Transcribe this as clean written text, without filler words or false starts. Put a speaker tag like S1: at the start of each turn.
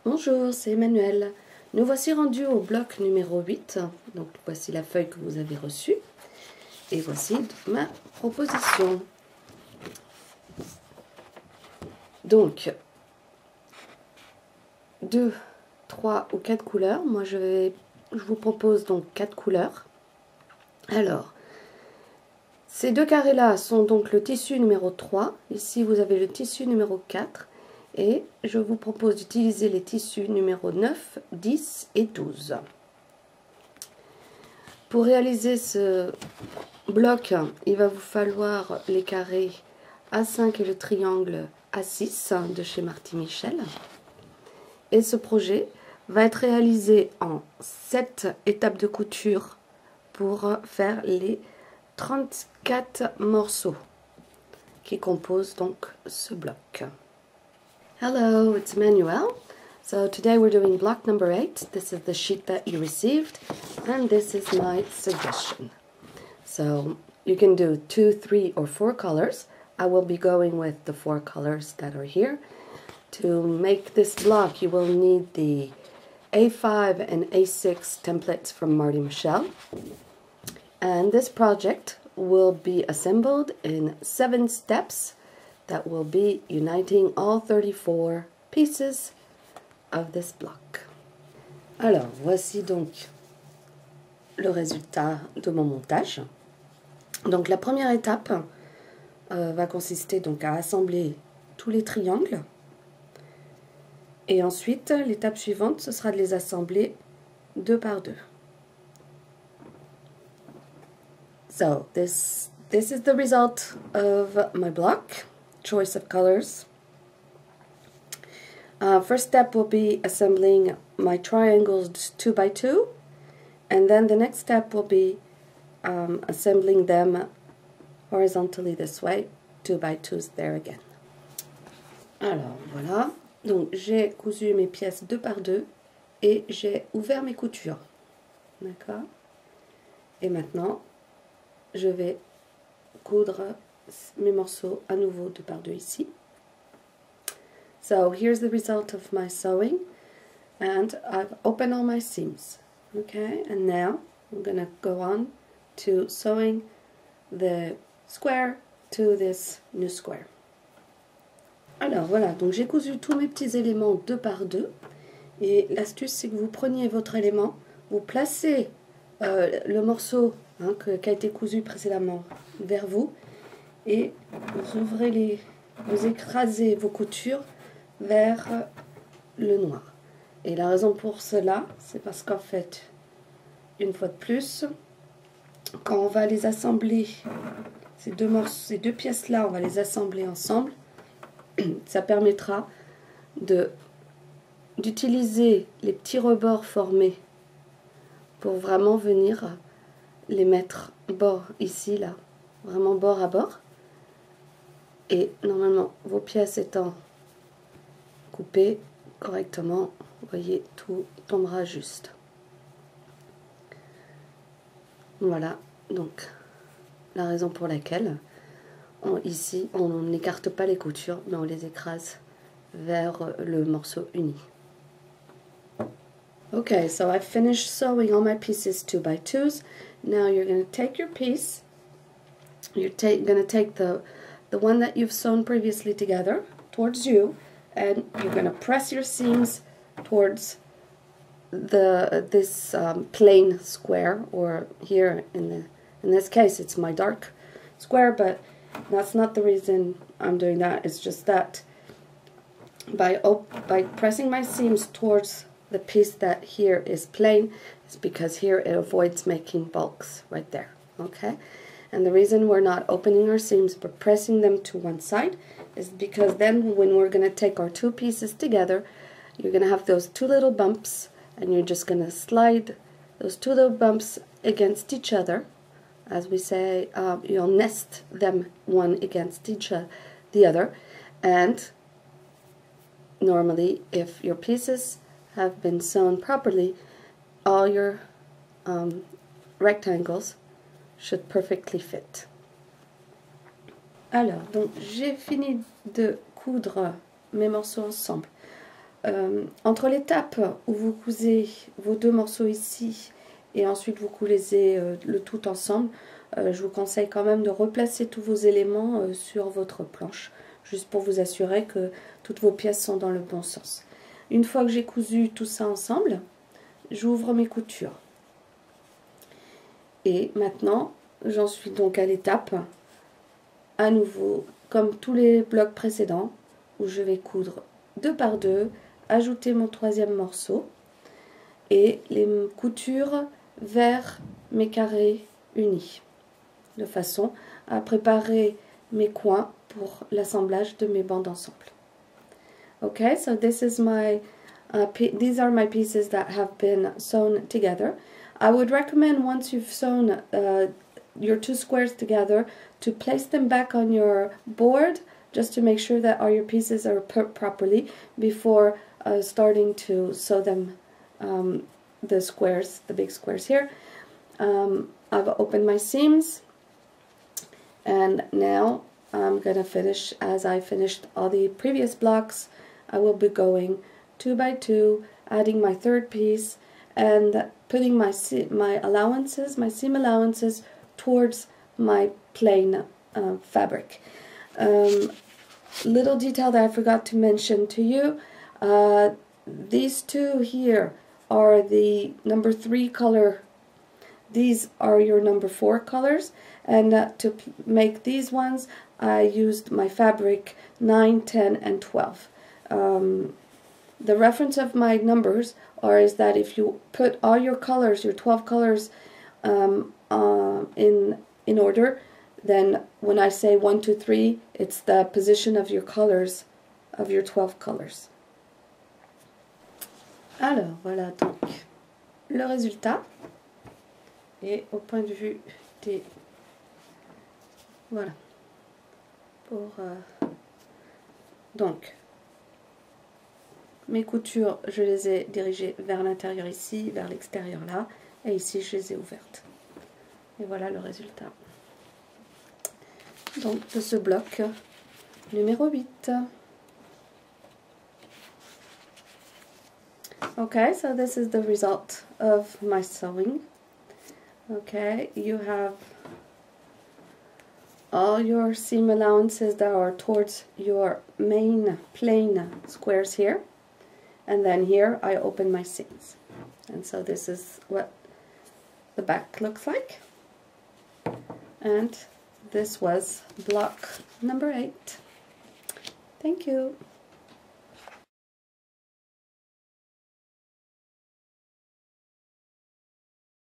S1: Bonjour, c'est Emmanuel. Nous voici rendus au bloc numéro 8. Donc voici la feuille que vous avez reçue. Et voici ma proposition. Donc, 2, 3 ou 4 couleurs. Moi, je vous propose donc 4 couleurs. Alors, ces deux carrés-là sont donc le tissu numéro 3. Ici, vous avez le tissu numéro 4. Et je vous propose d'utiliser les tissus numéro 9, 10 et 12. Pour réaliser ce bloc, il va vous falloir les carrés A5 et le triangle A6 de chez Marty Michel. Et ce projet va être réalisé en 7 étapes de couture pour faire les 34 morceaux qui composent donc ce bloc. Hello, it's Manuel. So today we're doing block number 8. This is the sheet that you received, and this is my suggestion. So you can do 2, 3, or 4 colors. I will be going with the 4 colors that are here. To make this block, you will need the A5 and A6 templates from Marty Michel. And this project will be assembled in 7 steps that will be uniting all 34 pieces of this block. Alors, voici donc le résultat de mon montage. Donc la première étape va consister donc à assembler tous les triangles. Et ensuite, l'étape suivante, ce sera de les assembler 2 par 2. So, this is the result of my block. Choice of colors. First step will be assembling my triangles 2 by 2, and then the next step will be assembling them horizontally this way, 2 by 2s there again. Alors voilà, donc j'ai cousu mes pièces 2 par 2 et j'ai ouvert mes coutures, d'accord? Et maintenant je vais coudre mes morceaux à nouveau 2 par 2 ici. So here's the result of my sewing, and I've opened all my seams. Okay, and now I'm gonna go on to sewing the square to this new square. Alors voilà, donc j'ai cousu tous mes petits éléments 2 par 2, et l'astuce c'est que vous preniez votre élément, vous placez le morceau qui a été cousu précédemment vers vous, et vous écrasez vos coutures vers le noir. Et la raison pour cela, c'est parce qu'en fait, une fois de plus, quand on va les assembler, ces deux pièces-là, on va les assembler ensemble, ça permettra d'utiliser les petits rebords formés pour vraiment venir les mettre bord ici, là, vraiment bord à bord. Et normalement, vos pièces étant coupées correctement, vous voyez, tout tombera juste. Voilà, donc la raison pour laquelle ici on n'écarte pas les coutures, mais on les écrase vers le morceau uni. Okay, so I've finished sewing all my pieces 2 by 2s. Now you're going to take your piece, you're going to take the one that you've sewn previously together towards you, and you're going to press your seams towards this plain square, or here in this case it's my dark square, but that's not the reason I'm doing that. It's just that by pressing my seams towards the piece that here is plain, it's because here it avoids making bulks right there. Okay, and the reason we're not opening our seams but pressing them to one side is because then when we're going to take our 2 pieces together, you're going to have those 2 little bumps, and you're just going to slide those 2 little bumps against each other. As we say, you'll nest them one against the other, and normally if your pieces have been sewn properly, all your rectangles should perfectly fit. Alors, donc j'ai fini de coudre mes morceaux ensemble. entre l'étape où vous cousez vos deux morceaux ici et ensuite vous cousez le tout ensemble, je vous conseille quand même de replacer tous vos éléments sur votre planche, juste pour vous assurer que toutes vos pièces sont dans le bon sens. Une fois que j'ai cousu tout ça ensemble, j'ouvre mes coutures. Et maintenant, j'en suis donc à l'étape, à nouveau, comme tous les blocs précédents, où je vais coudre 2 par 2, ajouter mon troisième morceau et les coutures vers mes carrés unis, de façon à préparer mes coins pour l'assemblage de mes bandes ensemble. Okay, so this is my these are my pieces that have been sewn together. I would recommend, once you've sewn your two squares together, to place them back on your board just to make sure that all your pieces are put properly before starting to sew them, the squares, the big squares here. I've opened my seams, and now I'm going to finish as I finished all the previous blocks. I will be going 2 by 2, adding my third piece, and putting my seam allowances towards my plain fabric. Little detail that I forgot to mention to you, these two here are the number 3 color. These are your number 4 colors, and to make these ones I used my fabric 9, 10, and 12. The reference of my numbers is that if you put all your colors, your 12 colors, in order, then when I say 1, 2, 3, it's the position of your colors, of your 12 colors. Alors, voilà donc le résultat. Et au point de vue des... Voilà. Pour... Donc, mes coutures, je les ai dirigées vers l'intérieur ici, vers l'extérieur là, et ici je les ai ouvertes. Et voilà le résultat. Donc de ce bloc numéro 8. Okay, so this is the result of my sewing. Okay, you have all your seam allowances that are towards your main plain squares here. And then here I open my seams. And so this is what the back looks like. And this was block number 8. Thank you.